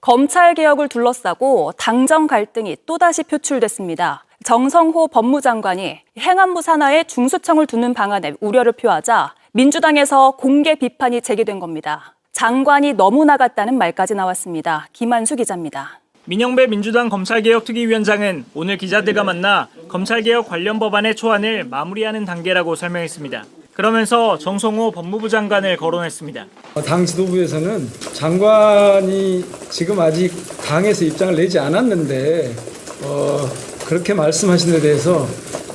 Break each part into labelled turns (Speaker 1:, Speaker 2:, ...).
Speaker 1: 검찰개혁을 둘러싸고 당정 갈등이 또다시 표출됐습니다. 정성호 법무장관이 행안부 산하에 중수청을 두는 방안에 우려를 표하자 민주당에서 공개 비판이 제기된 겁니다. 장관이 너무 나갔다는 말까지 나왔습니다. 김한수 기자입니다.
Speaker 2: 민영배 민주당 검찰개혁특위위원장은 오늘 기자들과 만나 검찰개혁 관련 법안의 초안을 마무리하는 단계라고 설명했습니다. 그러면서 정성호 법무부 장관을 거론했습니다.
Speaker 3: 당 지도부에서는 장관이 지금 아직 당에서 입장을 내지 않았는데 그렇게 말씀하신 데 대해서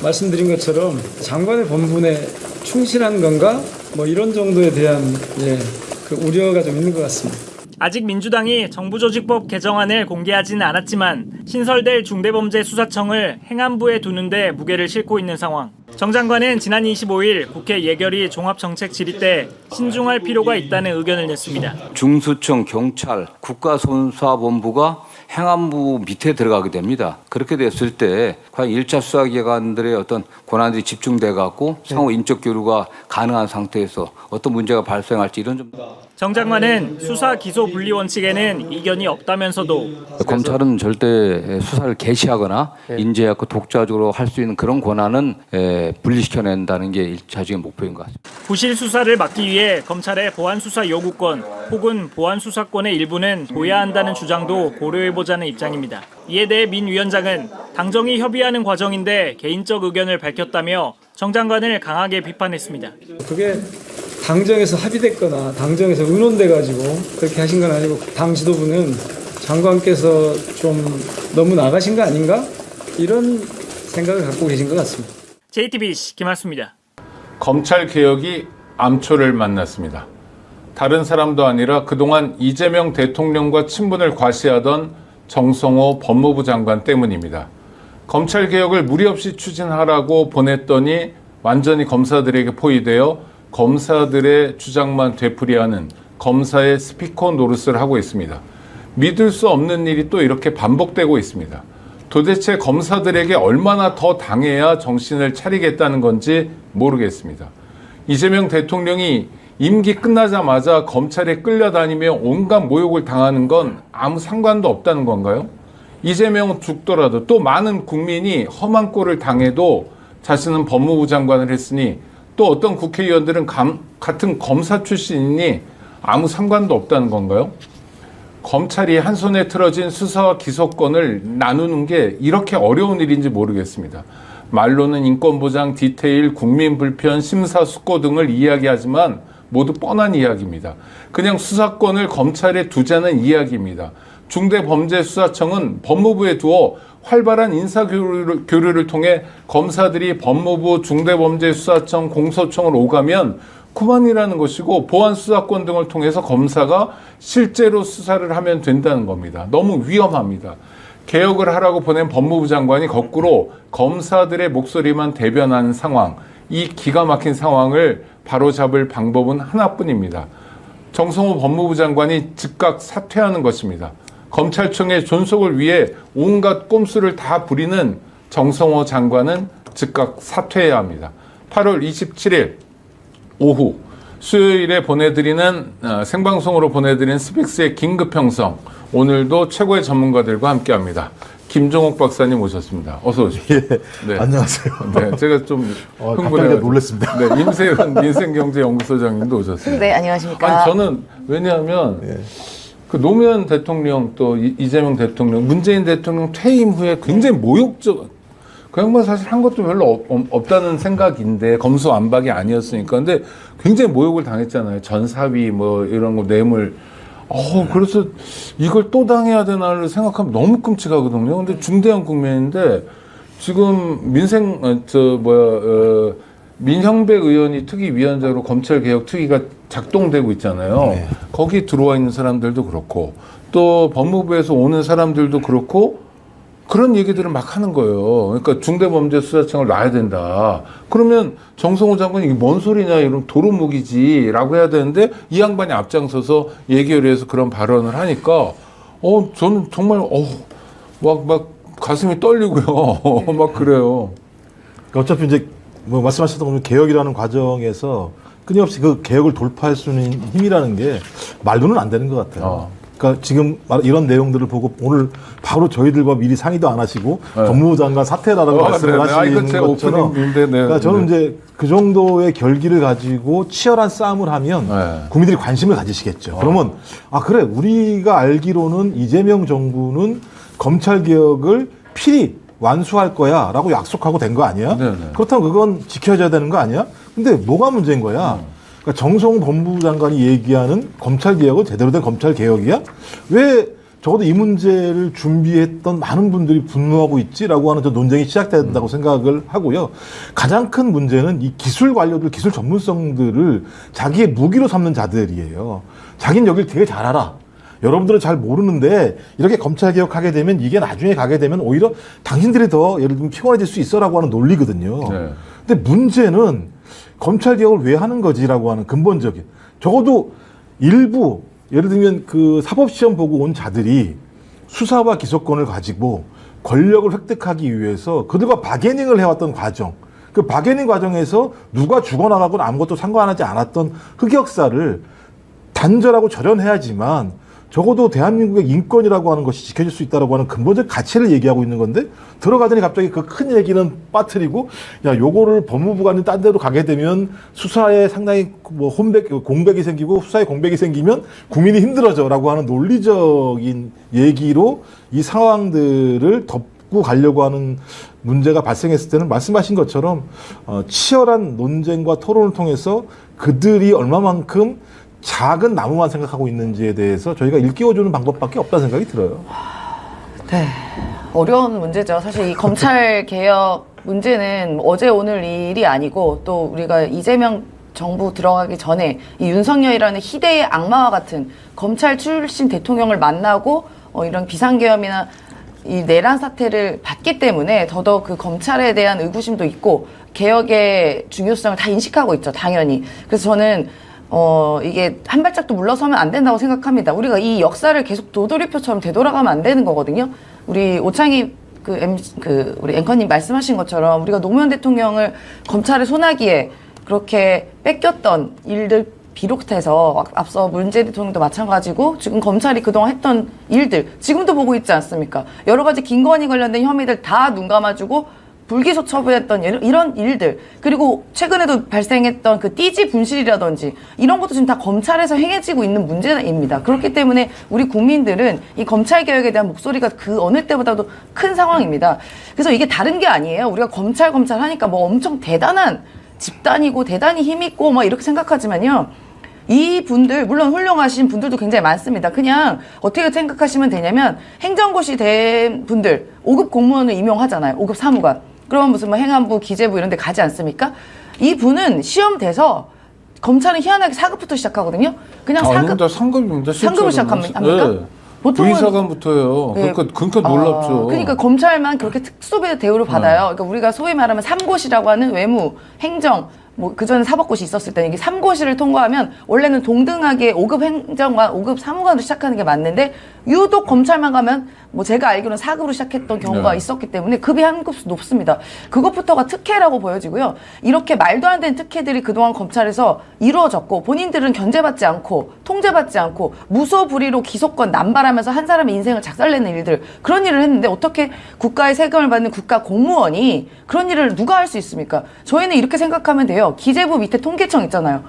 Speaker 3: 말씀드린 것처럼 장관의 본분에 충실한 건가? 이런 정도에 대한 그 우려가 좀 있는 것 같습니다.
Speaker 2: 아직 민주당이 정부조직법 개정안을 공개하지는 않았지만 신설될 중대범죄수사청을 행안부에 두는 데 무게를 싣고 있는 상황. 정 장관은 지난 25일 국회 예결위 종합정책 질의 때 신중할 필요가 있다는 의견을 냈습니다.
Speaker 4: 중수청, 경찰, 국가수사본부가 행안부 밑에 들어가게 됩니다. 그렇게 됐을 때 과연 1차 수사기관들의 어떤 권한들이 집중돼 갖고 상호 인적 교류가 가능한 상태에서 어떤 문제가 발생할지 이런 좀.
Speaker 2: 정 장관은 수사 기소 분리 원칙에는 이견이 없다면서도
Speaker 4: 검찰은 절대 수사를 개시하거나 인재하고 독자적으로 할 수 있는 그런 권한은 분리시켜낸다는 게 1차적인 목표인 것 같습니다.
Speaker 2: 부실 수사를 막기 위해 검찰의 보안수사 요구권 혹은 보안수사권의 일부는 둬야 한다는 주장도 고려해보자는 입장입니다. 이에 대해 민 위원장은 당정이 협의하는 과정인데 개인적 의견을 밝혔다며 정 장관을 강하게 비판했습니다.
Speaker 3: 그게 당정에서 합의됐거나 당정에서 의논돼가지고 그렇게 하신 건 아니고 당 지도부는 장관께서 좀 너무 나가신 거 아닌가? 이런 생각을 갖고 계신 것 같습니다.
Speaker 2: JTBC 김한수입니다.
Speaker 5: 검찰개혁이 암초를 만났습니다. 다른 사람도 아니라 그동안 이재명 대통령과 친분을 과시하던 정성호 법무부 장관 때문입니다. 검찰개혁을 무리 없이 추진하라고 보냈더니 완전히 검사들에게 포위되어 검사들의 주장만 되풀이하는 검사의 스피커 노릇을 하고 있습니다. 믿을 수 없는 일이 또 이렇게 반복되고 있습니다. 도대체 검사들에게 얼마나 더 당해야 정신을 차리겠다는 건지 모르겠습니다. 이재명 대통령이 임기 끝나자마자 검찰에 끌려다니며 온갖 모욕을 당하는 건 아무 상관도 없다는 건가요? 이재명은 죽더라도 또 많은 국민이 험한 꼴을 당해도 자신은 법무부 장관을 했으니 또 어떤 국회의원들은 같은 검사 출신이니 아무 상관도 없다는 건가요? 검찰이 한 손에 틀어진 수사와 기소권을 나누는 게 이렇게 어려운 일인지 모르겠습니다. 말로는 인권보장, 디테일, 국민 불편, 심사숙고 등을 이야기하지만 모두 뻔한 이야기입니다. 그냥 수사권을 검찰에 두자는 이야기입니다. 중대범죄수사청은 법무부에 두어 활발한 인사교류를 통해 검사들이 법무부, 중대범죄수사청, 공소청을 오가면 그만이라는 것이고 보안수사권 등을 통해서 검사가 실제로 수사를 하면 된다는 겁니다. 너무 위험합니다. 개혁을 하라고 보낸 법무부 장관이 거꾸로 검사들의 목소리만 대변하는 상황, 이 기가 막힌 상황을 바로잡을 방법은 하나뿐입니다. 정성호 법무부 장관이 즉각 사퇴하는 것입니다. 검찰청의 존속을 위해 온갖 꼼수를 다 부리는 정성호 장관은 즉각 사퇴해야 합니다. 8월 27일 오후 수요일에 생방송으로 보내드리는 스픽스의 긴급형성, 오늘도 최고의 전문가들과 함께합니다. 김종옥 박사님 오셨습니다. 어서 오십시오.
Speaker 6: 예, 네. 안녕하세요.
Speaker 5: 네, 제가 좀
Speaker 6: 흥분해서 놀랐습니다.
Speaker 5: 네, 임세은 민생경제연구소장님도 오셨습니다.
Speaker 7: 네, 안녕하십니까.
Speaker 5: 아니, 저는 왜냐하면 그 노무현 대통령 또 이재명 대통령, 문재인 대통령 퇴임 후에 굉장히 모욕적, 그 양반 사실 한 것도 별로 없다는 생각인데 검수완박이 아니었으니까. 근데 굉장히 모욕을 당했잖아요. 전사위 이런 거 뇌물. 그래서 이걸 또 당해야 되나를 생각하면 너무 끔찍하거든요. 근데 중대한 국면인데 지금 민형배 의원이 특위위원장으로 검찰개혁 특위가 작동되고 있잖아요. 네. 거기 들어와 있는 사람들도 그렇고 또 법무부에서 오는 사람들도 그렇고 그런 얘기들을 막 하는 거예요. 그러니까 중대범죄수사청을 놔야 된다. 그러면 정성호 장관이 이게 뭔 소리냐, 이런 도루묵이지라고 해야 되는데 이 양반이 앞장서서 예결위에서 그런 발언을 하니까 저는 정말 막 가슴이 떨리고요. 막 그래요.
Speaker 6: 어차피 이제 말씀하셨던 것처럼 개혁이라는 과정에서 끊임없이 그 개혁을 돌파할 수 있는 힘이라는 게 말로는 안 되는 것 같아요. 그러니까 지금 이런 내용들을 보고 오늘 바로 저희들과 미리 상의도 안 하시고
Speaker 5: 네.
Speaker 6: 법무부 장관 사퇴라라고 말씀을
Speaker 5: 네네.
Speaker 6: 하시는
Speaker 5: 이건 제
Speaker 6: 것처럼
Speaker 5: 오프닝인데, 네.
Speaker 6: 그러니까 저는 이제 그 정도의 결기를 가지고 치열한 싸움을 하면
Speaker 5: 네.
Speaker 6: 국민들이 관심을 가지시겠죠. 그러면 그래 우리가 알기로는 이재명 정부는 검찰 개혁을 필히 완수할 거야라고 약속하고 된 거 아니야?
Speaker 5: 네네.
Speaker 6: 그렇다면 그건 지켜져야 되는 거 아니야? 근데 뭐가 문제인 거야? 그러니까 정성호 법무부 장관이 얘기하는 검찰 개혁은 제대로 된 검찰 개혁이야? 왜 적어도 이 문제를 준비했던 많은 분들이 분노하고 있지라고 하는 저 논쟁이 시작된다고 생각을 하고요. 가장 큰 문제는 이 기술 관료들, 기술 전문성들을 자기의 무기로 삼는 자들이에요. 자기는 여길 되게 잘 알아. 여러분들은 잘 모르는데 이렇게 검찰 개혁하게 되면 이게 나중에 가게 되면 오히려 당신들이 더 예를 들면 피곤해질 수 있어라고 하는 논리거든요.
Speaker 5: 네.
Speaker 6: 근데 문제는 검찰 개혁을 왜 하는 거지라고 하는 근본적인 적어도 일부 예를 들면 그 사법시험 보고 온 자들이 수사와 기소권을 가지고 권력을 획득하기 위해서 그들과 바게닝을 해왔던 과정 그 바게닝 과정에서 누가 죽어나가거나 아무것도 상관하지 않았던 흑역사를 단절하고 절연해야지만 적어도 대한민국의 인권이라고 하는 것이 지켜질 수 있다라고 하는 근본적 가치를 얘기하고 있는 건데 들어가더니 갑자기 그 큰 얘기는 빠뜨리고 야 요거를 법무부가 아닌 딴 데로 가게 되면 수사에 상당히 뭐 공백이 생기고 수사에 공백이 생기면 국민이 힘들어져라고 하는 논리적인 얘기로 이 상황들을 덮고 가려고 하는 문제가 발생했을 때는 말씀하신 것처럼 치열한 논쟁과 토론을 통해서 그들이 얼마만큼 작은 나무만 생각하고 있는지에 대해서 저희가 일깨워주는 방법밖에 없다는 생각이 들어요.
Speaker 7: 네. 어려운 문제죠. 사실 이 검찰 개혁 문제는 어제 오늘 일이 아니고 또 우리가 이재명 정부 들어가기 전에 이 윤석열이라는 희대의 악마와 같은 검찰 출신 대통령을 만나고 이런 비상계엄이나 이 내란 사태를 봤기 때문에 더더욱 그 검찰에 대한 의구심도 있고 개혁의 중요성을 다 인식하고 있죠. 당연히. 그래서 저는 이게 한 발짝도 물러서면 안 된다고 생각합니다. 우리가 이 역사를 계속 도돌이표처럼 되돌아가면 안 되는 거거든요. 우리 오창희 우리 앵커님 말씀하신 것처럼 우리가 노무현 대통령을 검찰의 소나기에 그렇게 뺏겼던 일들 비롯해서 앞서 문재인 대통령도 마찬가지고 지금 검찰이 그동안 했던 일들 지금도 보고 있지 않습니까? 여러 가지 김건희 관련된 혐의들 다 눈 감아주고 불기소 처분했던 이런 일들 그리고 최근에도 발생했던 그 띠지 분실이라든지 이런 것도 지금 다 검찰에서 행해지고 있는 문제입니다. 그렇기 때문에 우리 국민들은 이 검찰 개혁에 대한 목소리가 그 어느 때보다도 큰 상황입니다. 그래서 이게 다른 게 아니에요. 우리가 검찰 하니까 뭐 엄청 대단한 집단이고 대단히 힘있고 막 이렇게 생각하지만요. 이 분들 물론 훌륭하신 분들도 굉장히 많습니다. 그냥 어떻게 생각하시면 되냐면 행정고시 된 분들 5급 공무원을 임용하잖아요. 5급 사무관. 그러면 무슨 뭐 행안부, 기재부 이런 데 가지 않습니까? 이 분은 시험 돼서 검찰은 희한하게 4급부터 시작하거든요. 그냥 4급.
Speaker 5: 상급입니다.
Speaker 7: 상급을 시작합니까?
Speaker 5: 네.
Speaker 7: 보통은
Speaker 5: 부의사관부터요.
Speaker 7: 네.
Speaker 5: 그러니까 놀랍죠.
Speaker 7: 그러니까 검찰만 그렇게 특수배 대우를 받아요. 그러니까 우리가 소위 말하면 3고시라고 하는 외무, 행정, 뭐 그전에 사법고시 있었을 때 이게 3고시를 통과하면 원래는 동등하게 5급 행정관, 5급 사무관으로 시작하는 게 맞는데 유독 검찰만 가면 뭐 제가 알기로는 4급으로 시작했던 경우가
Speaker 5: 네.
Speaker 7: 있었기 때문에 급이 한 급수 높습니다. 그것부터가 특혜라고 보여지고요. 이렇게 말도 안 되는 특혜들이 그동안 검찰에서 이루어졌고 본인들은 견제받지 않고 통제받지 않고 무소불위로 기소권 남발하면서 한 사람의 인생을 작살내는 일들 그런 일을 했는데 어떻게 국가의 세금을 받는 국가 공무원이 그런 일을 누가 할 수 있습니까? 저희는 이렇게 생각하면 돼요. 기재부 밑에 통계청 있잖아요.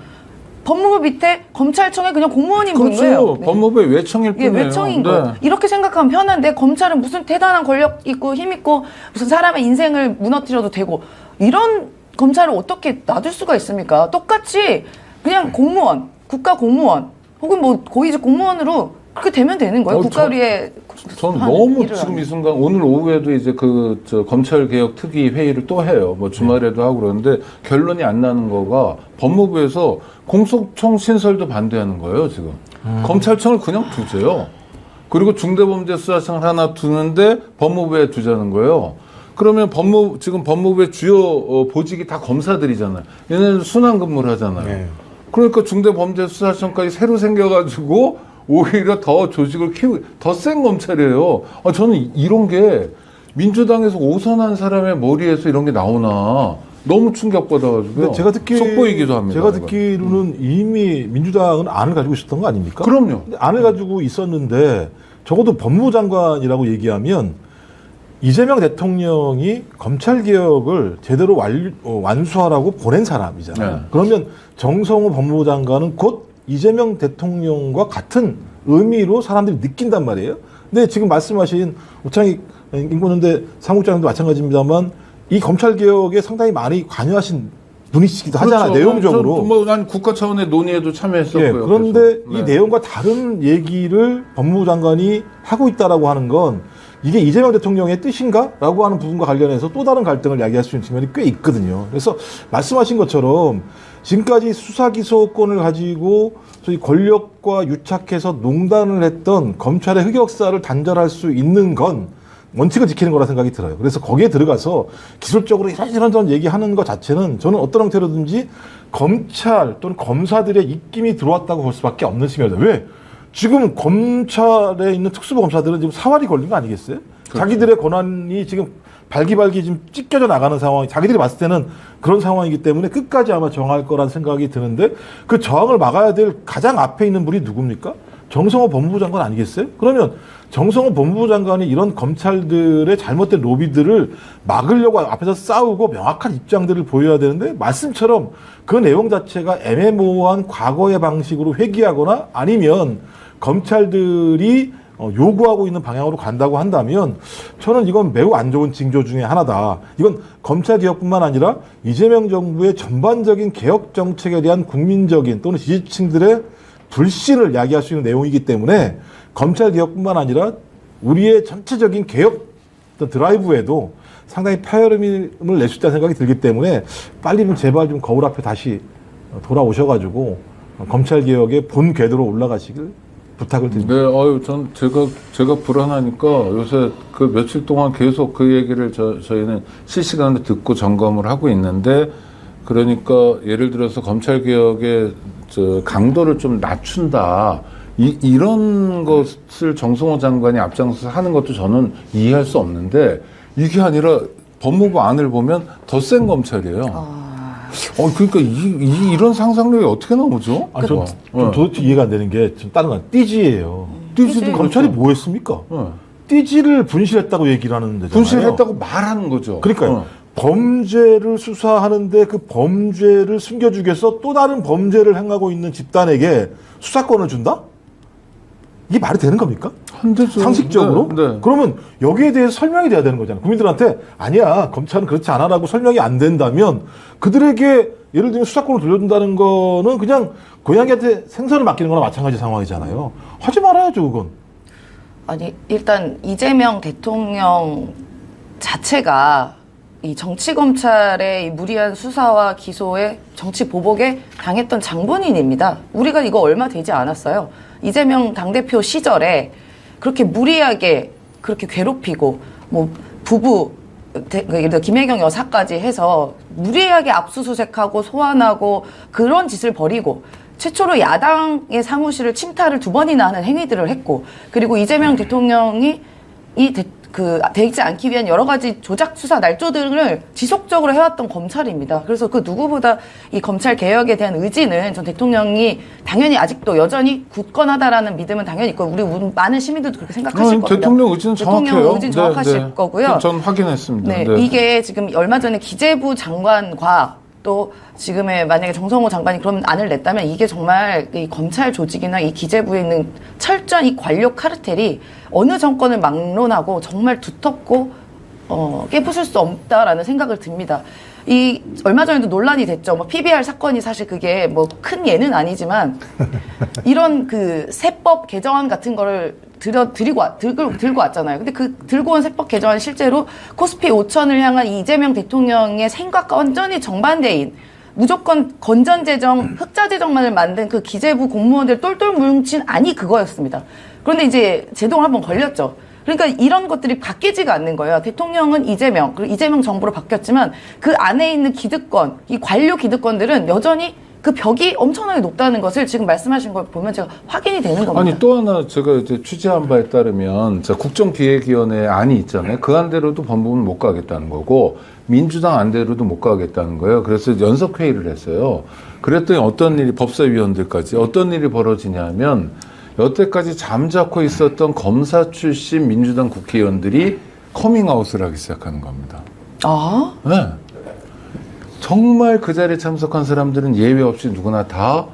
Speaker 7: 법무부 밑에 검찰청에 그냥 공무원인 분
Speaker 5: 그렇죠.
Speaker 7: 거예요. 네.
Speaker 5: 법무부의 외청일
Speaker 7: 이게
Speaker 5: 뿐이에요.
Speaker 7: 외청인
Speaker 5: 네.
Speaker 7: 거예요. 이렇게 생각하면 편한데 검찰은 무슨 대단한 권력 있고 힘 있고 무슨 사람의 인생을 무너뜨려도 되고 이런 검찰을 어떻게 놔둘 수가 있습니까? 똑같이 그냥 공무원, 국가 공무원 혹은 뭐 고위직 공무원으로 그렇게 되면 되는 거예요. 국가위에
Speaker 5: 전 너무 지금 이 순간 오늘 오후에도 이제 검찰개혁 특위 회의를 또 해요. 뭐 주말에도 하고 그러는데 결론이 안 나는 거가 법무부에서 공소청 신설도 반대하는 거예요, 지금. 검찰청을 그냥 두세요. 그리고 중대범죄수사청을 하나 두는데 법무부에 두자는 거예요. 그러면 지금 법무부의 주요 보직이 다 검사들이잖아요. 얘네는 순환 근무를 하잖아요.
Speaker 6: 네.
Speaker 5: 그러니까 중대범죄수사청까지 새로 생겨가지고 오히려 더 조직을 키우고 더 센 검찰이에요. 저는 이런 게 민주당에서 오선한 사람의 머리에서 이런 게 나오나 너무 충격받아가지고
Speaker 6: 근데 제가
Speaker 5: 속보이기도 합니다.
Speaker 6: 제가
Speaker 5: 이건.
Speaker 6: 듣기로는 이미 민주당은 안을 가지고 있었던 거 아닙니까?
Speaker 5: 그럼요.
Speaker 6: 근데 안을 가지고 있었는데 적어도 법무부 장관이라고 얘기하면 이재명 대통령이 검찰 개혁을 제대로 완수하라고 보낸 사람이잖아요.
Speaker 5: 네.
Speaker 6: 그러면 정성호 법무부 장관은 곧 이재명 대통령과 같은 의미로 사람들이 느낀단 말이에요. 근데 지금 말씀하신 우창익 인권연대 사무국장도 마찬가지입니다만 이 검찰 개혁에 상당히 많이 관여하신 분이시기도 하잖아요. 내용적으로.
Speaker 5: 난 국가 차원의 논의에도 참여했었고요.
Speaker 6: 예, 그런데
Speaker 5: 계속.
Speaker 6: 이
Speaker 5: 네.
Speaker 6: 내용과 다른 얘기를 법무부 장관이 하고 있다라고 하는 건 이게 이재명 대통령의 뜻인가라고 하는 부분과 관련해서 또 다른 갈등을 야기할 수 있는 측면이 꽤 있거든요. 그래서 말씀하신 것처럼 지금까지 수사 기소권을 가지고 소위 권력과 유착해서 농단을 했던 검찰의 흑역사를 단절할 수 있는 건 원칙을 지키는 거라 생각이 들어요. 그래서 거기에 들어가서 기술적으로 이런저런 얘기하는 것 자체는 저는 어떤 형태로든지 검찰 또는 검사들의 입김이 들어왔다고 볼 수밖에 없는 측면이다. 왜? 지금 검찰에 있는 특수부 검사들은 지금 사활이 걸린 거 아니겠어요?
Speaker 5: 그렇죠.
Speaker 6: 자기들의 권한이 지금 발기발기 지금 찢겨져 나가는 상황이 자기들이 봤을 때는 그런 상황이기 때문에 끝까지 아마 저항할 거란 생각이 드는데 그 저항을 막아야 될 가장 앞에 있는 분이 누굽니까? 정성호 법무부 장관 아니겠어요? 그러면 정성호 법무부 장관이 이런 검찰들의 잘못된 로비들을 막으려고 앞에서 싸우고 명확한 입장들을 보여야 되는데 말씀처럼 그 내용 자체가 애매모호한 과거의 방식으로 회귀하거나 아니면 검찰들이 요구하고 있는 방향으로 간다고 한다면 저는 이건 매우 안 좋은 징조 중에 하나다. 이건 검찰 개혁뿐만 아니라 이재명 정부의 전반적인 개혁 정책에 대한 국민적인 또는 지지층들의 불신을 야기할 수 있는 내용이기 때문에 검찰 개혁뿐만 아니라 우리의 전체적인 개혁 드라이브에도 상당히 파열음을 낼 수 있다는 생각이 들기 때문에 빨리 좀 제발 좀 거울 앞에 다시 돌아오셔가지고 검찰 개혁의 본 궤도로 올라가시길 부탁을 드립니다.
Speaker 5: 네, 전 제가 불안하니까 요새 그 며칠 동안 계속 그 얘기를 저희는 실시간으로 듣고 점검을 하고 있는데 그러니까 예를 들어서 검찰 개혁의 강도를 좀 낮춘다. 이런 것을 정성호 장관이 앞장서서 하는 것도 저는 이해할 수 없는데 이게 아니라 법무부 안을 보면 더 센 검찰이에요. 그러니까 이런 상상력이 어떻게 나오죠?
Speaker 6: 좀 도대체 이해가 안 되는 게 좀 다른 건 띠지예요. 띠지도 검찰이 뭐 했습니까? 띠지를 분실했다고 얘기를 하는 데잖아요.
Speaker 5: 분실했다고 말하는 거죠.
Speaker 6: 그러니까요. 범죄를 수사하는데 그 범죄를 숨겨주기 위해서 또 다른 범죄를 행하고 있는 집단에게 수사권을 준다? 이게 말이 되는 겁니까?
Speaker 5: 안 되죠.
Speaker 6: 상식적으로?
Speaker 5: 네.
Speaker 6: 그러면 여기에 대해서 설명이 돼야 되는 거잖아요. 국민들한테 아니야 검찰은 그렇지 않아라고 설명이 안 된다면 그들에게 예를 들면 수사권을 돌려준다는 거는 그냥 고양이한테 생선을 맡기는 거나 마찬가지 상황이잖아요. 하지 말아야죠 그건.
Speaker 7: 아니 일단 이재명 대통령 자체가 이 정치검찰의 이 무리한 수사와 기소에 정치 보복에 당했던 장본인입니다. 우리가 이거 얼마 되지 않았어요. 이재명 당대표 시절에 그렇게 무리하게 그렇게 괴롭히고 뭐 부부 김혜경 여사까지 해서 무리하게 압수수색하고 소환하고 그런 짓을 벌이고 최초로 야당의 사무실을 침탈을 2번이나 하는 행위들을 했고 그리고 이재명 대통령이 되지 않기 위한 여러 가지 조작 수사 날조들을 지속적으로 해왔던 검찰입니다. 그래서 그 누구보다 이 검찰 개혁에 대한 의지는 전 대통령이 당연히 아직도 여전히 굳건하다라는 믿음은 당연히 있고 우리 많은 시민들도 그렇게 생각하실 겁니다.
Speaker 5: 대통령 의지는 정확해요.
Speaker 7: 대통령 의지는 정확하실
Speaker 5: 네.
Speaker 7: 거고요.
Speaker 5: 전 확인했습니다.
Speaker 7: 네,
Speaker 5: 네.
Speaker 7: 이게 지금 얼마 전에 기재부 장관과 또 지금의 만약에 정성호 장관이 그런 안을 냈다면 이게 정말 이 검찰 조직이나 이 기재부에 있는 철저한 이 관료 카르텔이 어느 정권을 막론하고 정말 두텁고 깨부술 수 없다라는 생각을 듭니다. 이 얼마 전에도 논란이 됐죠. 뭐 PBR 사건이 사실 그게 뭐 큰 예는 아니지만 이런 그 세법 개정안 같은 거를 들고 왔잖아요. 근데 그 들고 온 세법 개정안 실제로 코스피 5천을 향한 이재명 대통령의 생각과 완전히 정반대인 무조건 건전재정, 흑자재정만을 만든 그 기재부 공무원들 똘똘 뭉친 안이 그거였습니다. 그런데 이제 제동을 한번 걸렸죠. 그러니까 이런 것들이 바뀌지가 않는 거예요. 대통령은 이재명, 그리고 이재명 정부로 바뀌었지만 그 안에 있는 기득권, 이 관료 기득권들은 여전히 그 벽이 엄청나게 높다는 것을 지금 말씀하신 걸 보면 제가 확인이 되는 겁니다.
Speaker 5: 아니 또 하나 제가 이제 취재한 바에 따르면 국정기획위원회 안이 있잖아요. 그 안대로도 법무부는 못 가겠다는 거고 민주당 안대로도 못 가겠다는 거예요. 그래서 연석회의를 했어요. 그랬더니 어떤 일이 법사위원들까지 어떤 일이 벌어지냐면 여태까지 잠자코 있었던 검사 출신 민주당 국회의원들이 커밍아웃을 하기 시작하는 겁니다.
Speaker 7: 아,
Speaker 5: 네. 정말 그 자리에 참석한 사람들은 예외 없이 누구나 다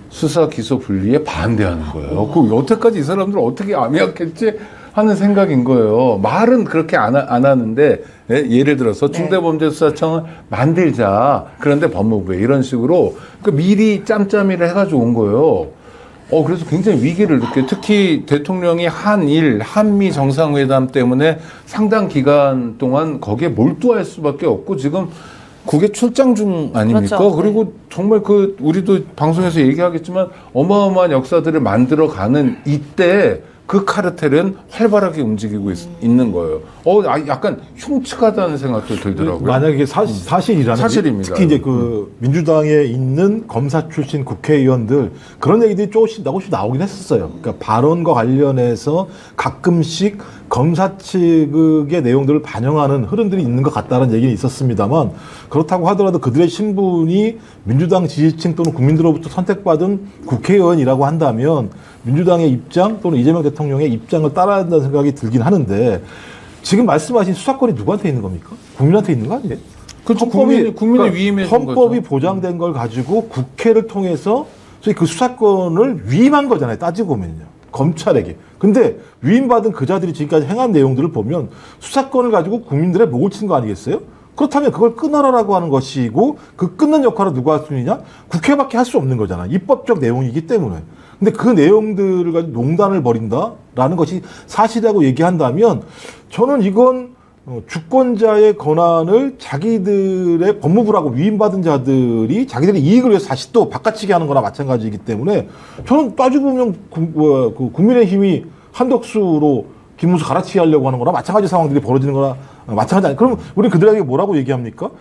Speaker 5: 수사 기소 분리에 반대하는 거예요. 그 여태까지 이 사람들 어떻게 암약했지 하는 생각인 거예요. 말은 그렇게 안 하는데 예를 들어서 중대범죄수사청을 만들자. 그런데 법무부에 이런 식으로 그 미리 짬짬이를 해가지고 온 거예요. 그래서 굉장히 위기를 느껴요. 특히 대통령이 한일, 한미 정상회담 때문에 상당 기간 동안 거기에 몰두할 수밖에 없고 지금 국외 출장 중 아닙니까?
Speaker 7: 그렇죠.
Speaker 5: 그리고 정말 우리도 방송에서 얘기하겠지만 어마어마한 역사들을 만들어가는 이때 그 카르텔은 활발하게 움직이고 있는 거예요. 약간 흉측하다는 생각도 들더라고요.
Speaker 6: 만약에 이게 사실이라면
Speaker 5: 사실입니다.
Speaker 6: 특히 이제 그 민주당에 있는 검사 출신 국회의원들 그런 얘기들이 조금씩 나오긴 했었어요. 그러니까 발언과 관련해서 가끔씩 검사 측의 내용들을 반영하는 흐름들이 있는 것 같다는 얘기는 있었습니다만 그렇다고 하더라도 그들의 신분이 민주당 지지층 또는 국민들로부터 선택받은 국회의원이라고 한다면 민주당의 입장 또는 이재명 대통령의 입장을 따라야 한다는 생각이 들긴 하는데 지금 말씀하신 수사권이 누구한테 있는 겁니까? 국민한테 있는 거 아니에요?
Speaker 5: 그렇죠. 국민의 위임에 준
Speaker 6: 헌법이
Speaker 5: 거죠.
Speaker 6: 보장된 걸 가지고 국회를 통해서 소위 그 수사권을 위임한 거잖아요. 따지고 보면요. 검찰에게. 근데 위임받은 그 자들이 지금까지 행한 내용들을 보면 수사권을 가지고 국민들의 목을 친 거 아니겠어요? 그렇다면 그걸 끊어라라고 하는 것이고 그 끊는 역할을 누가 할 수 있느냐? 국회밖에 할 수 없는 거잖아. 입법적 내용이기 때문에. 근데 그 내용들을 가지고 농단을 벌인다라는 것이 사실이라고 얘기한다면 저는 이건 주권자의 권한을 자기들의 법무부라고 위임받은 자들이 자기들의 이익을 위해서 다시 또 바꿔치기 하는 거나 마찬가지이기 때문에 저는 따지고 보면 국민의힘이 한덕수로 김문수 갈아치기 하려고 하는 거나 마찬가지 상황들이 벌어지는 거나 마찬가지 아니에요. 그럼 우리는 그들에게 뭐라고 얘기합니까?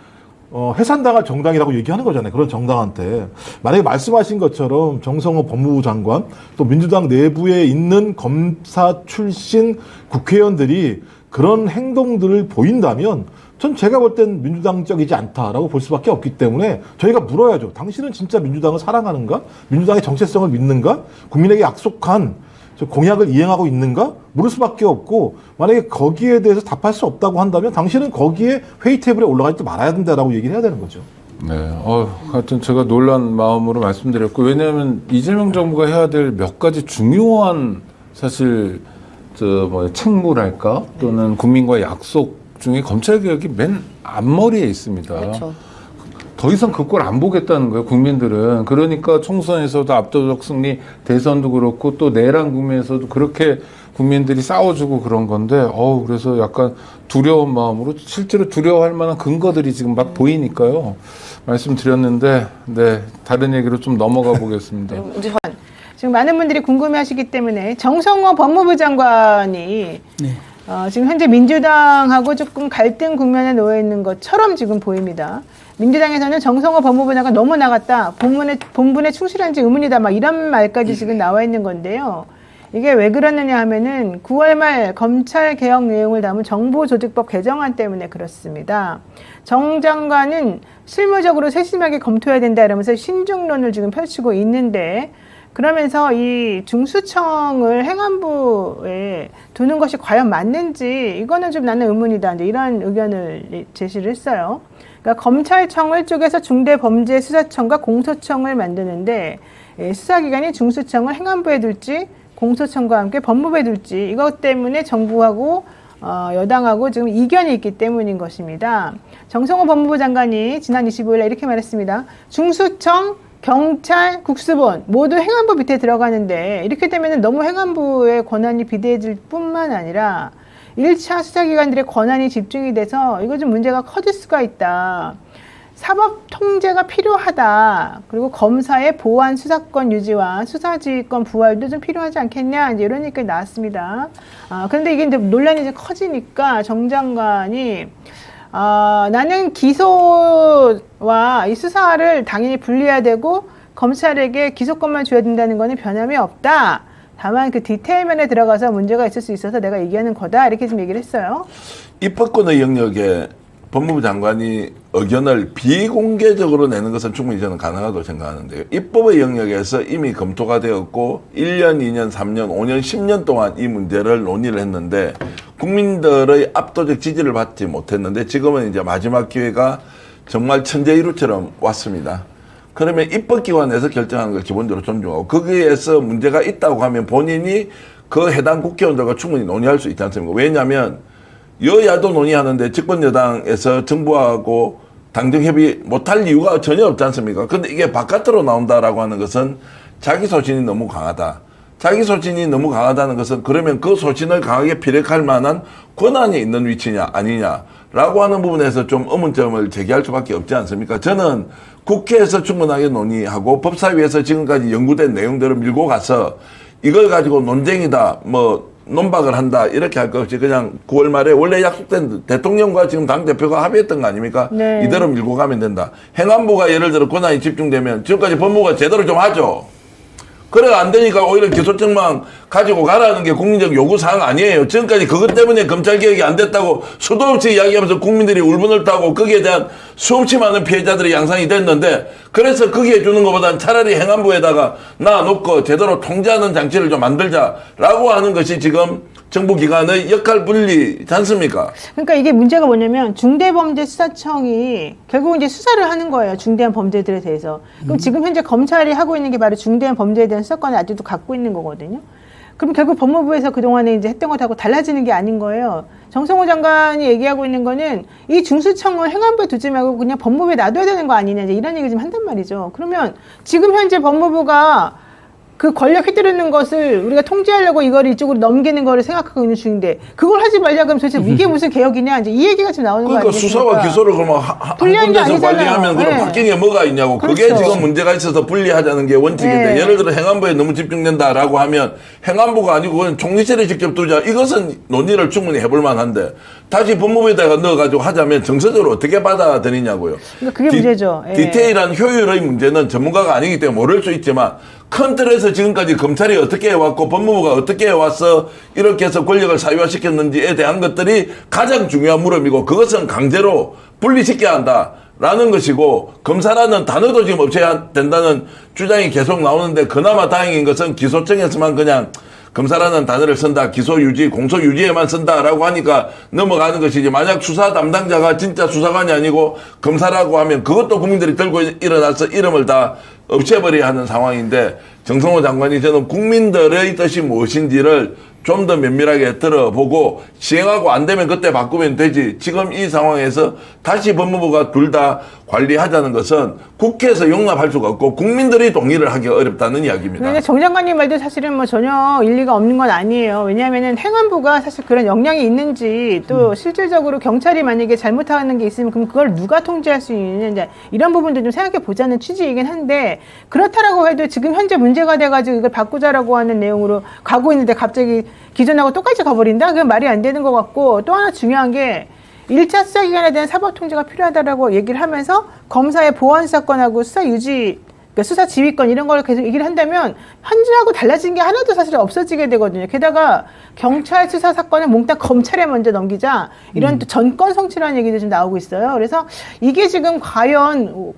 Speaker 6: 해산당할 정당이라고 얘기하는 거잖아요. 그런 정당한테. 만약에 말씀하신 것처럼 정성호 법무부 장관 또 민주당 내부에 있는 검사 출신 국회의원들이 그런 행동들을 보인다면 전 제가 볼 땐 민주당적이지 않다라고 볼 수밖에 없기 때문에 저희가 물어야죠. 당신은 진짜 민주당을 사랑하는가? 민주당의 정체성을 믿는가? 국민에게 약속한 공약을 이행하고 있는가? 물을 수밖에 없고 만약에 거기에 대해서 답할 수 없다고 한다면 당신은 거기에 회의 테이블에 올라가지 말아야 된다라고 얘기를 해야 되는 거죠.
Speaker 5: 네. 하여튼 제가 놀란 마음으로 말씀드렸고 왜냐하면 이재명 정부가 해야 될 몇 가지 중요한 사실 책무랄까 또는 국민과의 약속 중에 검찰개혁이 맨 앞머리에 있습니다.
Speaker 7: 그렇죠.
Speaker 5: 더 이상 그 꼴 안 보겠다는 거예요, 국민들은. 그러니까 총선에서도 압도적 승리, 대선도 그렇고 또 내란 국면에서도 그렇게 국민들이 싸워주고 그런 건데, 그래서 약간 두려운 마음으로 실제로 두려워할 만한 근거들이 지금 막 보이니까요. 말씀드렸는데, 네, 다른 얘기로 좀 넘어가 보겠습니다.
Speaker 8: 지금 많은 분들이 궁금해하시기 때문에 정성호 법무부 장관이 지금 현재 민주당하고 조금 갈등 국면에 놓여 있는 것처럼 지금 보입니다. 민주당에서는 정성호 법무부 장관 너무 나갔다. 본분에 충실한지 의문이다. 막 이런 말까지 지금 나와 있는 건데요. 이게 왜 그러느냐 하면은 9월 말 검찰 개혁 내용을 담은 정보조직법 개정안 때문에 그렇습니다. 정 장관은 실무적으로 세심하게 검토해야 된다 이러면서 신중론을 지금 펼치고 있는데 그러면서 이 중수청을 행안부에 두는 것이 과연 맞는지 이거는 좀 나는 의문이다. 이제 이런 의견을 제시를 했어요. 그러니까 검찰청을 쪼개서 중대범죄수사청과 공소청을 만드는데 수사기관이 중수청을 행안부에 둘지 공소청과 함께 법무부에 둘지 이것 때문에 정부하고 여당하고 지금 이견이 있기 때문인 것입니다. 정성호 법무부 장관이 지난 25일에 이렇게 말했습니다. 중수청 경찰, 국수본 모두 행안부 밑에 들어가는데 이렇게 되면 너무 행안부의 권한이 비대해질 뿐만 아니라 1차 수사기관들의 권한이 집중이 돼서 이거 좀 문제가 커질 수가 있다. 사법 통제가 필요하다. 그리고 검사의 보안 수사권 유지와 수사지휘권 부활도 좀 필요하지 않겠냐. 이제 이런 얘기가 나왔습니다. 그런데 이게 이제 논란이 이제 커지니까 정 장관이 나는 기소와 이 수사를 당연히 분리해야 되고 검찰에게 기소권만 줘야 된다는 거는 변함이 없다. 다만 그 디테일면에 들어가서 문제가 있을 수 있어서 내가 얘기하는 거다. 이렇게 좀 얘기를 했어요.
Speaker 9: 입법권의 영역에 법무부 장관이 의견을 비공개적으로 내는 것은 충분히 저는 가능하다고 생각하는데요. 입법의 영역에서 이미 검토가 되었고 1년, 2년, 3년, 5년, 10년 동안 이 문제를 논의를 했는데 국민들의 압도적 지지를 받지 못했는데 지금은 이제 마지막 기회가 정말 천재이루처럼 왔습니다. 그러면 입법기관에서 결정하는 걸 기본적으로 존중하고 거기에서 문제가 있다고 하면 본인이 그 해당 국회의원들과 충분히 논의할 수 있지 않습니까? 왜냐하면 여야도 논의하는데 집권여당에서 정부하고 당정협의 못할 이유가 전혀 없지 않습니까? 근데 이게 바깥으로 나온다라고 하는 것은 자기 소신이 너무 강하다. 자기 소신이 너무 강하다는 것은 그러면 그 소신을 강하게 피력할 만한 권한이 있는 위치냐 아니냐라고 하는 부분에서 좀 의문점을 제기할 수밖에 없지 않습니까? 저는 국회에서 충분하게 논의하고 법사위에서 지금까지 연구된 내용들을 밀고 가서 이걸 가지고 논쟁이다 논박을 한다 이렇게 할 것 없이 그냥 9월 말에 원래 약속된 대통령과 지금 당대표가 합의했던 거 아닙니까?
Speaker 8: 네.
Speaker 9: 이대로 밀고 가면 된다. 행안부가 예를 들어 권한이 집중되면 지금까지 법무부가 제대로 좀 하죠. 그래 안 되니까 오히려 기소청만 가지고 가라는 게 국민적 요구사항 아니에요. 지금까지 그것 때문에 검찰개혁이 안 됐다고 수도 없이 이야기하면서 국민들이 울분을 타고 거기에 대한 수없이 많은 피해자들이 양상이 됐는데 그래서 거기에 주는 것보다는 차라리 행안부에다가 놔놓고 제대로 통제하는 장치를 좀 만들자라고 하는 것이 지금 정부기관의 역할 분리지 않습니까?
Speaker 8: 그러니까 이게 문제가 뭐냐면 중대범죄수사청이 결국 이제 수사를 하는 거예요. 중대한 범죄들에 대해서. 그럼 지금 현재 검찰이 하고 있는 게 바로 중대한 범죄에 대한 수사권을 아직도 갖고 있는 거거든요. 그럼 결국 법무부에서 그동안에 이제 했던 것하고 달라지는 게 아닌 거예요. 정성호 장관이 얘기하고 있는 거는 이 중수청을 행안부에 두지 말고 그냥 법무부에 놔둬야 되는 거 아니냐 이제 이런 얘기 좀 한단 말이죠. 그러면 지금 현재 법무부가 그 권력 휘두르는 것을 우리가 통제하려고 이걸 이쪽으로 넘기는 거를 생각하고 있는 중인데 그걸 하지 말자 그러면 도대체 이게 무슨 개혁이냐 이제 이 얘기가 지금 나오는 거
Speaker 9: 그러니까
Speaker 8: 아니겠습니까?
Speaker 9: 수사와 기소를 그러면 한
Speaker 8: 분리한 게
Speaker 9: 군데서
Speaker 8: 아니잖아요.
Speaker 9: 관리하면 그럼
Speaker 8: 네.
Speaker 9: 바뀐 게 뭐가 있냐고. 그게
Speaker 8: 그렇죠.
Speaker 9: 지금 문제가 있어서 분리하자는 게 원칙인데
Speaker 8: 네.
Speaker 9: 예를 들어 행안부에 너무 집중된다라고 하면 행안부가 아니고 그냥 총리실에 직접 두자. 이것은 논의를 충분히 해볼 만한데 다시 법무부에다가 넣어가지고 하자면 정서적으로 어떻게 받아들이냐고요.
Speaker 8: 그러니까 그게 문제죠. 예.
Speaker 9: 디테일한 효율의 문제는 전문가가 아니기 때문에 모를 수 있지만 큰 틀에서 지금까지 검찰이 어떻게 해왔고 법무부가 어떻게 해와서 이렇게 해서 권력을 사유화시켰는지에 대한 것들이 가장 중요한 물음이고 그것은 강제로 분리시켜야 한다라는 것이고 검사라는 단어도 지금 없애야 된다는 주장이 계속 나오는데 그나마 다행인 것은 기소청에서만 그냥 검사라는 단어를 쓴다, 기소 유지, 공소 유지에만 쓴다라고 하니까 넘어가는 것이지 만약 수사 담당자가 진짜 수사관이 아니고 검사라고 하면 그것도 국민들이 들고 일어나서 이름을 다 없애버려야 하는 상황인데 정성호 장관이 저는 국민들의 뜻이 무엇인지를 좀 더 면밀하게 들어보고 시행하고 안 되면 그때 바꾸면 되지. 지금 이 상황에서 다시 법무부가 둘 다 관리하자는 것은 국회에서 용납할 수가 없고 국민들이 동의를 하기 어렵다는 이야기입니다.
Speaker 8: 그러니까 정 장관님 말도 사실은 뭐 전혀 일리가 없는 건 아니에요. 왜냐하면은 행안부가 사실 그런 역량이 있는지 또 실질적으로 경찰이 만약에 잘못하는 게 있으면 그럼 그걸 누가 통제할 수 있느냐 이제 이런 부분도 좀 생각해 보자는 취지이긴 한데 그렇다라고 해도 지금 현재 문제가 돼가지고 이걸 바꾸자라고 하는 내용으로 가고 있는데 갑자기 기존하고 똑같이 가버린다? 그건 말이 안 되는 것 같고 또 하나 중요한 게 1차 수사기관에 대한 사법 통제가 필요하다라고 얘기를 하면서 검사의 보안 수사권하고 수사 유지 그러니까 수사 지휘권 이런 걸 계속 얘기를 한다면 현재하고 달라진 게 하나도 사실 없어지게 되거든요. 게다가 경찰 수사 사건을 몽땅 검찰에 먼저 넘기자 이런 또 전권 성취라는 얘기도 좀 나오고 있어요. 그래서 이게 지금 과연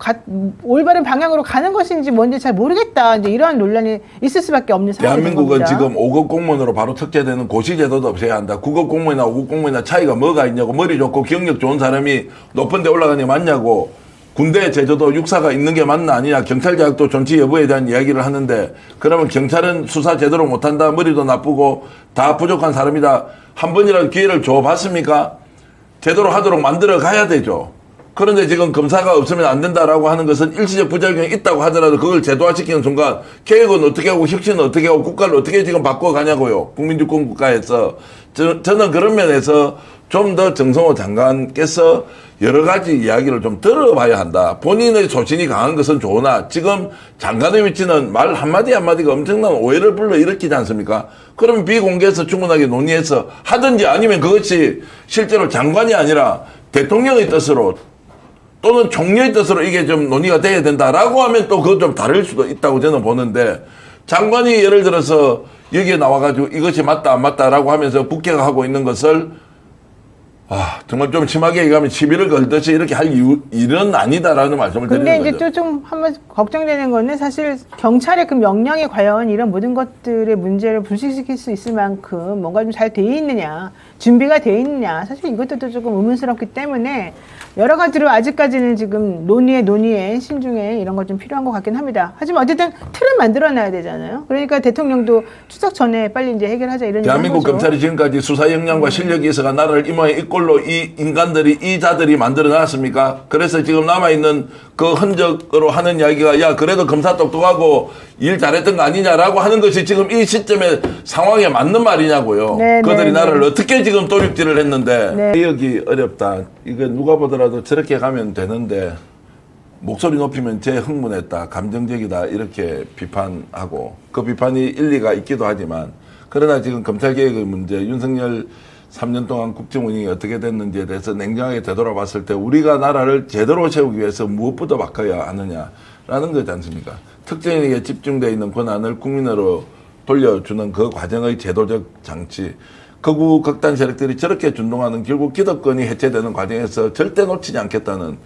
Speaker 8: 올바른 방향으로 가는 것인지 뭔지 잘 모르겠다. 이제 이런 논란이 있을 수밖에 없는 상황인
Speaker 9: 대한민국은
Speaker 8: 겁니다.
Speaker 9: 지금 5급 공무원으로 바로 특제되는 고시제도도 없애야 한다. 9급 공무원이나 5급 공무원이나 차이가 뭐가 있냐고 머리 좋고 경력 좋은 사람이 높은 데 올라가는 게 맞냐고 군대 제도도 육사가 있는 게 맞나 아니냐 경찰 자격도 존치 여부에 대한 이야기를 하는데 그러면 경찰은 수사 제대로 못한다 머리도 나쁘고 다 부족한 사람이다 한 번이라도 기회를 줘봤습니까? 제대로 하도록 만들어 가야 되죠. 그런데 지금 검사가 없으면 안 된다라고 하는 것은 일시적 부작용이 있다고 하더라도 그걸 제도화시키는 순간 계획은 어떻게 하고 혁신은 어떻게 하고 국가를 어떻게 지금 바꿔가냐고요. 국민주권 국가에서 저는 그런 면에서 좀 더 정성호 장관께서 여러 가지 이야기를 좀 들어봐야 한다. 본인의 소신이 강한 것은 좋으나 지금 장관의 위치는 말 한마디 한마디가 엄청난 오해를 불러일으키지 않습니까? 그러면 비공개해서 충분하게 논의해서 하든지 아니면 그것이 실제로 장관이 아니라 대통령의 뜻으로 또는 총리의 뜻으로 이게 좀 논의가 돼야 된다라고 하면 또 그거 좀 다를 수도 있다고 저는 보는데, 장관이 예를 들어서 여기에 나와가지고 이것이 맞다 안 맞다라고 하면서 국회가 있는 것을 정말 좀 심하게 얘기하면 시비를 걸듯이 이렇게 할 일은 아니다라는 말씀을 드리는
Speaker 8: 근데
Speaker 9: 거죠.
Speaker 8: 이제 또 좀 한번 걱정되는 거는 사실 경찰의 그 명령에 과연 이런 모든 것들의 문제를 불식시킬 수 있을 만큼 뭔가 좀 잘 돼 있느냐, 준비가 돼 있느냐, 사실 이것도 또 조금 의문스럽기 때문에 여러 가지로 아직까지는 지금 논의에 신중에 이런 것 좀 필요한 것 같긴 합니다. 하지만 어쨌든 틀을 만들어놔야 되잖아요. 그러니까 대통령도 추석 전에 빨리 이제 해결하자 이런
Speaker 9: 대한민국
Speaker 8: 거죠.
Speaker 9: 검찰이 지금까지 수사 역량과 실력이 있어가 나라를 이 모양 이 꼴로 이 인간들이 이 자들이 만들어 놨습니까? 그래서 지금 남아있는 그 흔적으로 하는 이야기가 야 그래도 검사 똑똑하고 일 잘했던 거 아니냐라고 하는 것이 지금 이 시점에 상황에 맞는 말이냐고요.
Speaker 8: 네,
Speaker 9: 그들이
Speaker 8: 네,
Speaker 9: 나라를
Speaker 8: 네.
Speaker 9: 어떻게 지금 도륙질을 했는데
Speaker 8: 네.
Speaker 9: 개혁이 어렵다. 이거 누가 보더라도 저렇게 가면 되는데 목소리 높이면 제 흥분했다, 감정적이다 이렇게 비판하고, 그 비판이 일리가 있기도 하지만, 그러나 지금 검찰개혁의 문제, 윤석열 3년 동안 국정 운영이 어떻게 됐는지에 대해서 냉정하게 되돌아봤을 때 우리가 나라를 제대로 세우기 위해서 무엇부터 바꿔야 하느냐라는 거지 않습니까? 특정인에게 집중되어 있는 권한을 국민으로 돌려주는 그 과정의 제도적 장치, 극우 극단 세력들이 저렇게 준동하는 결국 기득권이 해체되는 과정에서 절대 놓치지 않겠다는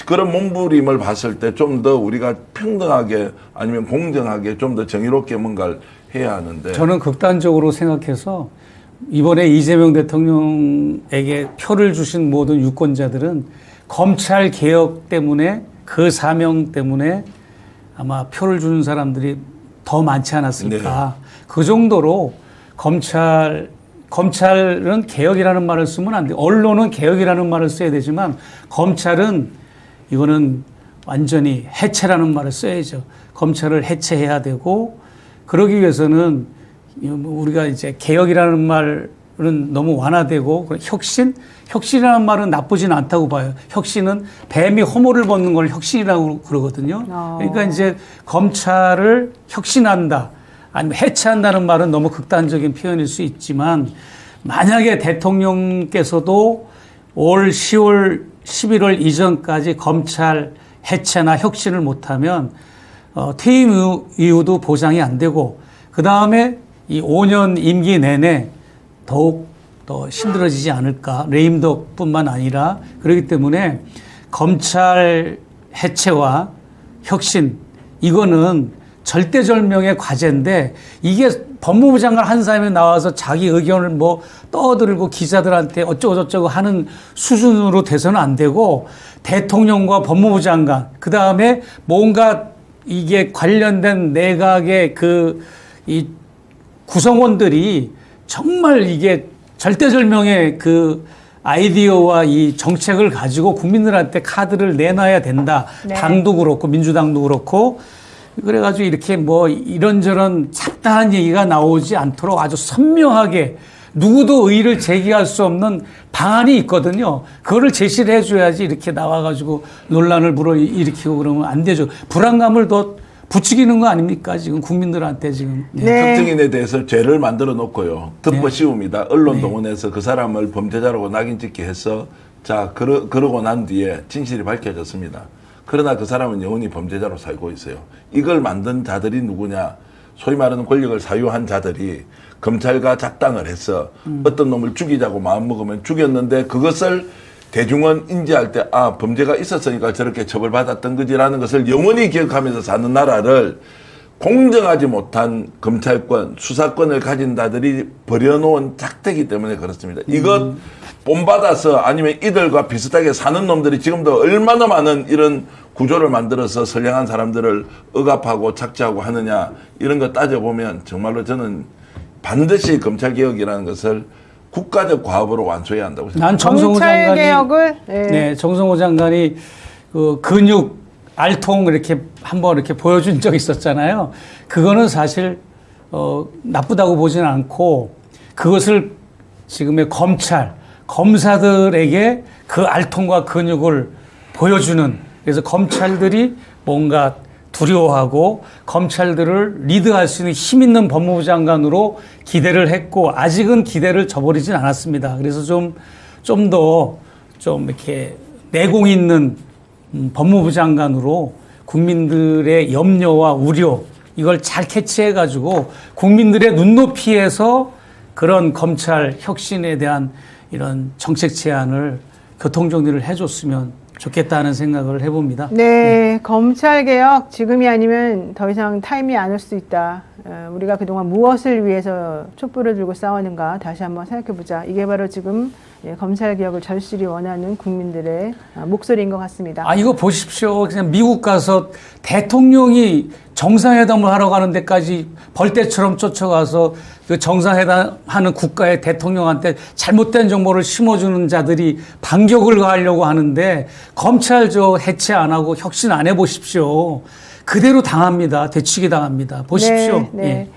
Speaker 9: 그런 몸부림을 봤을 때 좀 더 우리가 평등하게 아니면 공정하게 좀 더 정의롭게 뭔가를 해야 하는데,
Speaker 10: 저는 극단적으로 생각해서 이번에 이재명 대통령에게 표를 주신 모든 유권자들은 검찰 개혁 때문에, 그 사명 때문에 아마 표를 주는 사람들이 더 많지 않았을까.
Speaker 9: 네.
Speaker 10: 그 정도로 검찰은 개혁이라는 말을 쓰면 안 돼. 언론은 개혁이라는 말을 써야 되지만 검찰은 이거는 완전히 해체라는 말을 써야죠. 검찰을 해체해야 되고, 그러기 위해서는 우리가 이제 개혁이라는 말은 너무 완화되고, 혁신이라는 말은 나쁘진 않다고 봐요. 혁신은 뱀이 허물을 벗는 걸 혁신이라고 그러거든요. 그러니까 이제 검찰을 혁신한다, 아니면 해체한다는 말은 너무 극단적인 표현일 수 있지만, 만약에 대통령께서도 올 10월, 11월 이전까지 검찰 해체나 혁신을 못하면 퇴임 이후도 보장이 안 되고, 그 다음에 이 5년 임기 내내 더욱 더 힘들어지지 않을까. 레임덕뿐만 아니라. 그렇기 때문에 검찰 해체와 혁신, 이거는 절대절명의 과제인데, 이게 법무부 장관 한 사람이 나와서 자기 의견을 뭐 떠들고 기자들한테 어쩌고저쩌고 하는 수준으로 돼서는 안 되고, 대통령과 법무부 장관, 그 다음에 뭔가 이게 관련된 내각의 이 구성원들이 정말 이게 절대절명의 그 아이디어와 이 정책을 가지고 국민들한테 카드를 내놔야 된다.
Speaker 8: 네.
Speaker 10: 당도 그렇고 민주당도 그렇고. 그래가지고 이렇게 뭐 이런저런 잡다한 얘기가 나오지 않도록 아주 선명하게, 누구도 의의를 제기할 수 없는 방안이 있거든요. 그거를 제시를 해줘야지 이렇게 나와가지고 논란을 불어일으키고 그러면 안 되죠. 불안감을 더 부추기는 거 아닙니까? 지금 국민들한테 지금.
Speaker 8: 네.
Speaker 9: 특정인에 대해서 죄를 만들어 놓고요. 덮어
Speaker 10: 네.
Speaker 9: 씌웁니다. 언론
Speaker 10: 네.
Speaker 9: 동원해서 그 사람을 범죄자라고 낙인 찍게 해서, 자, 그러고 난 뒤에 진실이 밝혀졌습니다. 그러나 그 사람은 영원히 범죄자로 살고 있어요. 이걸 만든 자들이 누구냐? 소위 말하는 권력을 사유한 자들이 검찰과 작당을 해서 어떤 놈을 죽이자고 마음먹으면 죽였는데, 그것을 대중은 인지할 때 범죄가 있었으니까 저렇게 처벌받았던 거지라는 것을 영원히 기억하면서 사는 나라를 공정하지 못한 검찰권, 수사권을 가진 자들이 버려놓은 작대기 때문에 그렇습니다. 이것 본받아서 아니면 이들과 비슷하게 사는 놈들이 지금도 얼마나 많은 이런 구조를 만들어서 선량한 사람들을 억압하고 착취하고 하느냐, 이런 거 따져보면 정말로 저는 반드시 검찰개혁이라는 것을 국가적 과업으로 완수해야 한다고 생각합니다.
Speaker 10: 난 정성호
Speaker 8: 검찰
Speaker 10: 장관이,
Speaker 8: 개혁을
Speaker 10: 네, 정성호 장관이 그 근육 알통 이렇게 한번 이렇게 보여준 적이 있었잖아요. 그거는 사실 나쁘다고 보지는 않고, 그것을 지금의 검사들에게 그 알통과 근육을 보여주는, 그래서 검찰들이 뭔가 두려워하고 검찰들을 리드할 수 있는 힘 있는 법무부 장관으로 기대를 했고, 아직은 기대를 저버리진 않았습니다. 그래서 좀 더 좀 이렇게 내공 있는 법무부 장관으로 국민들의 염려와 우려 이걸 잘 캐치해가지고 국민들의 눈높이에서 그런 검찰 혁신에 대한 이런 정책 제안을 교통정리를 해줬으면 좋겠다는 생각을 해봅니다.
Speaker 8: 네, 검찰 개혁 지금이 아니면 더 이상 타임이 안 올 수 있다. 우리가 그동안 무엇을 위해서 촛불을 들고 싸우는가 다시 한번 생각해보자. 이게 바로 지금 검찰 개혁을 절실히 원하는 국민들의 목소리인 것 같습니다.
Speaker 10: 아, 이거 보십시오. 그냥 미국 가서 대통령이 정상회담을 하러 가는 데까지 벌떼처럼 쫓아가서 그 정상회담 하는 국가의 대통령한테 잘못된 정보를 심어주는 자들이 반격을 가하려고 하는데 검찰 해체 안 하고 혁신 안 해보십시오. 그대로 당합니다. 되치기 당합니다. 보십시오.
Speaker 8: 네, 네.
Speaker 10: 예.